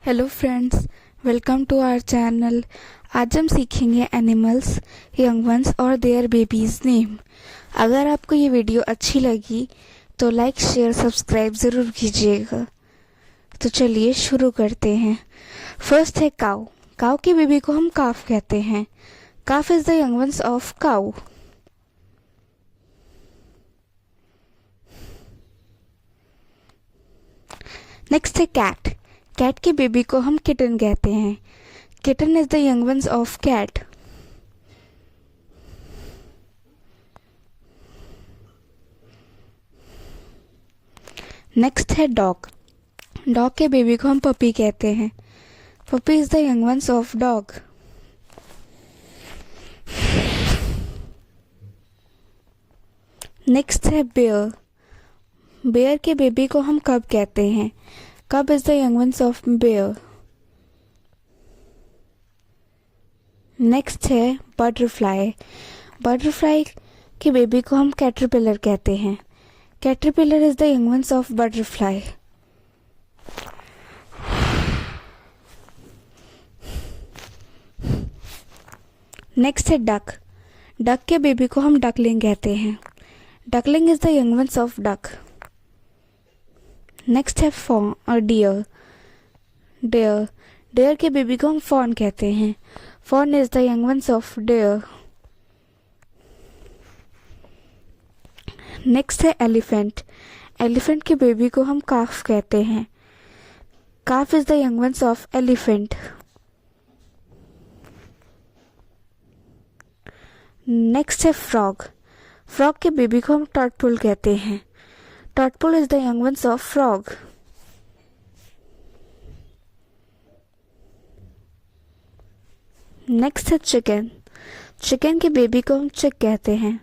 Hello friends, welcome to our channel. आज हम सीखेंगे एनिमल्स, यंग वंस और देयर बेबीज नेम। अगर आपको ये वीडियो अच्छी लगी तो लाइक शेयर सब्सक्राइब ज़रूर कीजिएगा। तो चलिए शुरू करते हैं। फर्स्ट है काऊ। काऊ के बेबी को हम काफ कहते हैं। Calf is the young ones of cow. Next है कैट। कैट के बेबी को हम किटन कहते हैं। Kitten is the young ones of cat. Next है डॉग। डॉग के बेबी को हम पपी कहते हैं। Puppy is the young ones of dog. Next है बेयर। बेयर के बेबी को हम कब कहते हैं। Cub is the young ones of bear. Next है बटरफ्लाई। बटरफ्लाई के बेबी को हम कैटरपिलर कहते हैं। Caterpillar is the young ones of butterfly. Next है डक। डक के बेबी को हम डकलिंग कहते हैं। Duckling is the young ones of duck. Next है फॉन और डियर। डियर डियर के बेबी को हम फॉन कहते हैं। Fawn is the young ones of deer. Next है एलिफेंट। एलिफेंट के बेबी को हम काफ कहते हैं। Calf is the young ones of elephant. Next है फ्रॉग। फ्रॉग के बेबी को हम टॉडपोल कहते हैं। Tadpole is the young ones of frog. Next है चिकन। चिकन के बेबी को हम चिक कहते हैं।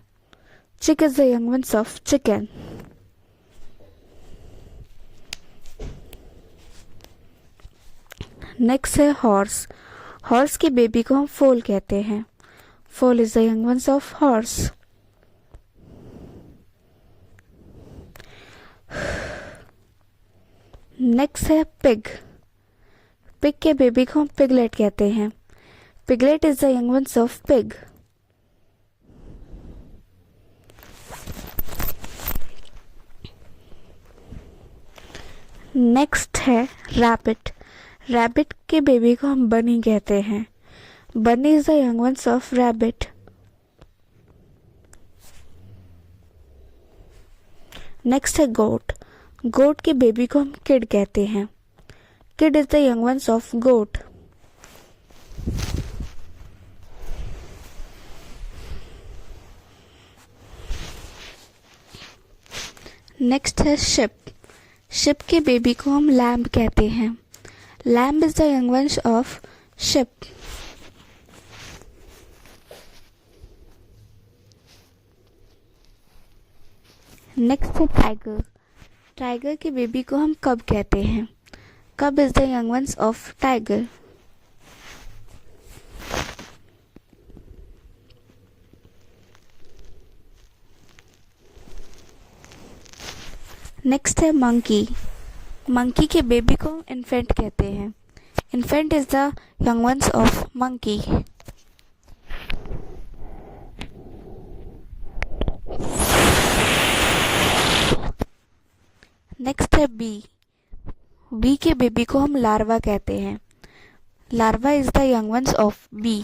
Chick is the young ones of chicken. Next है हॉर्स। हॉर्स के बेबी को हम फोल कहते हैं। Foal is the young ones of horse. Next है पिग। पिग के बेबी को हम पिगलेट कहते हैं। Piglet is the young ones of pig. Next है रैबिट। रैबिट के बेबी को हम बनी कहते हैं। बनी is the young ones of rabbit. Next है गोट। गोट के बेबी को हम किड कहते हैं। Kid is the young ones of goat. Next है शिप। शिप के बेबी को हम लैम्ब कहते हैं। Lamb is the young ones of sheep. Next है टाइगर। टाइगर के बेबी को हम कब कहते हैं। Cub is the young ones of tiger. Next है मंकी। मंकी के बेबी को हम इन्फेंट कहते हैं। Infant is the young ones of monkey. Next है बी। बी के बेबी को हम लार्वा कहते हैं। Larva is the young ones of bee.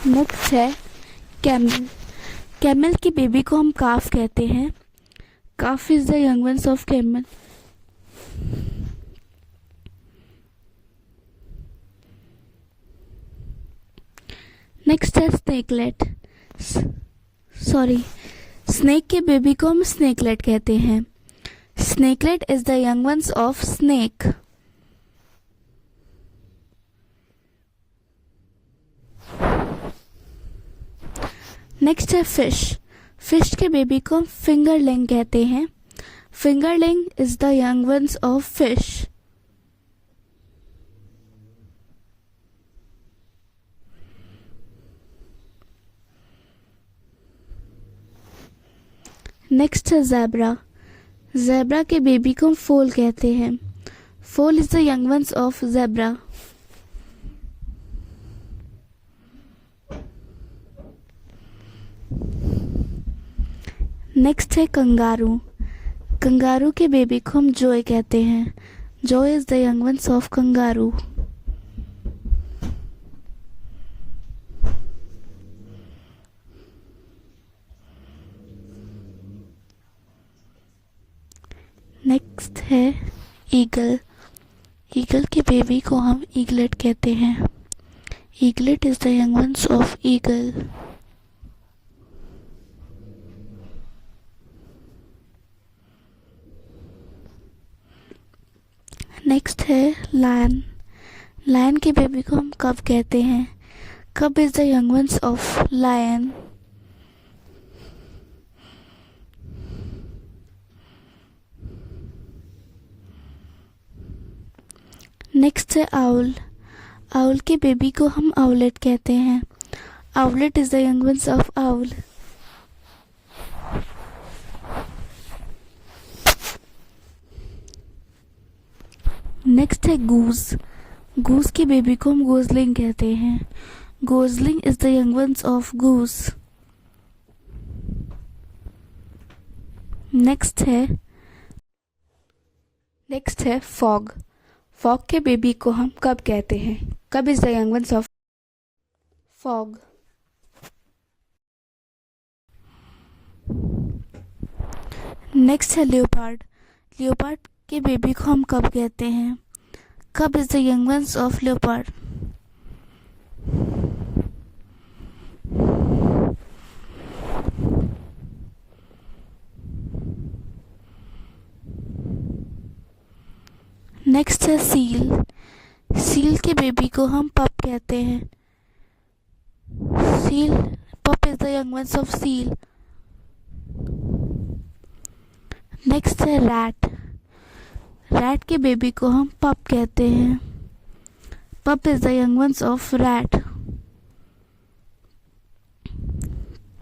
Next है कैमल। कैमल की बेबी को हम काफ कहते हैं। Calf is the young ones of camel. Next है स्नेकलेट। स्नेक के बेबी को हम स्नेकलेट कहते हैं। Snakelet is the young ones of snake. Next है फिश। फिश के बेबी को हम फिंगरलिंग कहते हैं। Fingerling is the young ones of fish. Next है ज़ेब्रा। ज़ेब्रा के बेबी को हम फोल कहते हैं। Foal is the young ones of zebra. Next है कंगारू। कंगारू के बेबी को हम जॉय कहते हैं। Joey is the young ones of kangaroo. Next है ईगल। ईगल के बेबी को हम ईगलेट कहते हैं। Eaglet is the young ones of eagle. Next है लायन। लायन के बेबी को हम कब कहते हैं। Cub is the young ones of lion. Next है आउल। आउल के बेबी को हम आउलेट कहते हैं। Owlet is the young ones of owl. Next है गूस। गूस के बेबी को हम गोजलिंग कहते हैं। Gosling is the young ones of goose. Next है फॉग। फॉग के बेबी को हम कब कहते हैं। Cub is the young ones of fog. Next है लियोपार्ड। लियोपार्ड के बेबी को हम कब कहते हैं। Cub is the young ones of leopard. Next है सील। सील के बेबी को हम पप कहते हैं। सील पप is the young ones of seal. Next है रैट। रैट के बेबी को हम पप कहते हैं। पप is the young ones of rat.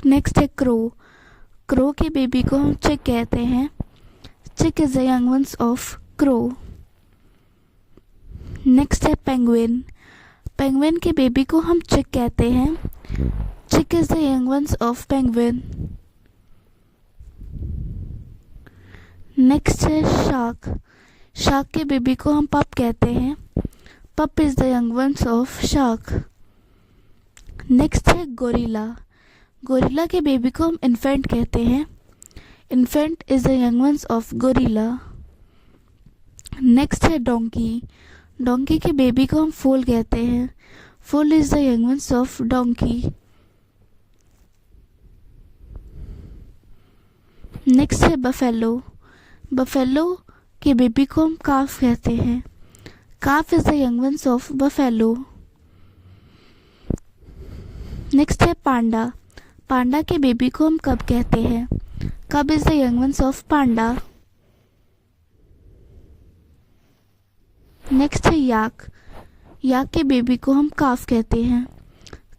Next है क्रो। क्रो के बेबी को हम चिक कहते हैं। Chick is the young ones of crow. Next है पेंगुइन। पेंगुइन के बेबी को हम चिक कहते हैं। Chick is the young ones of penguin. Next है शार्क। शार्क के बेबी को हम पप कहते हैं। पप is the young ones of shark. Next है गोरिल्ला। गोरिल्ला के बेबी को हम इन्फेंट कहते हैं। Infant is the young ones of gorilla. Next है डोंकी। डोंकी के बेबी को हम फोल कहते हैं। Foal is the young ones of donkey. Next है बफेलो। बफेलो के बेबी को हम काफ कहते हैं। Calf is the young ones of buffalo. Next है पांडा। पांडा के बेबी को हम कब कहते हैं। Cub is the young ones of Panda. Next है याक। याक के बेबी को हम काफ कहते हैं।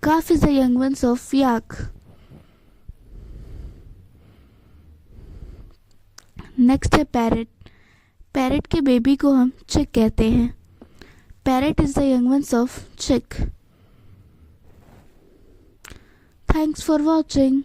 Calf is the young ones of yak. Next है पैरेट। पैरेट के बेबी को हम चिक कहते हैं। Parrot is the young ones of chick. Thanks for watching.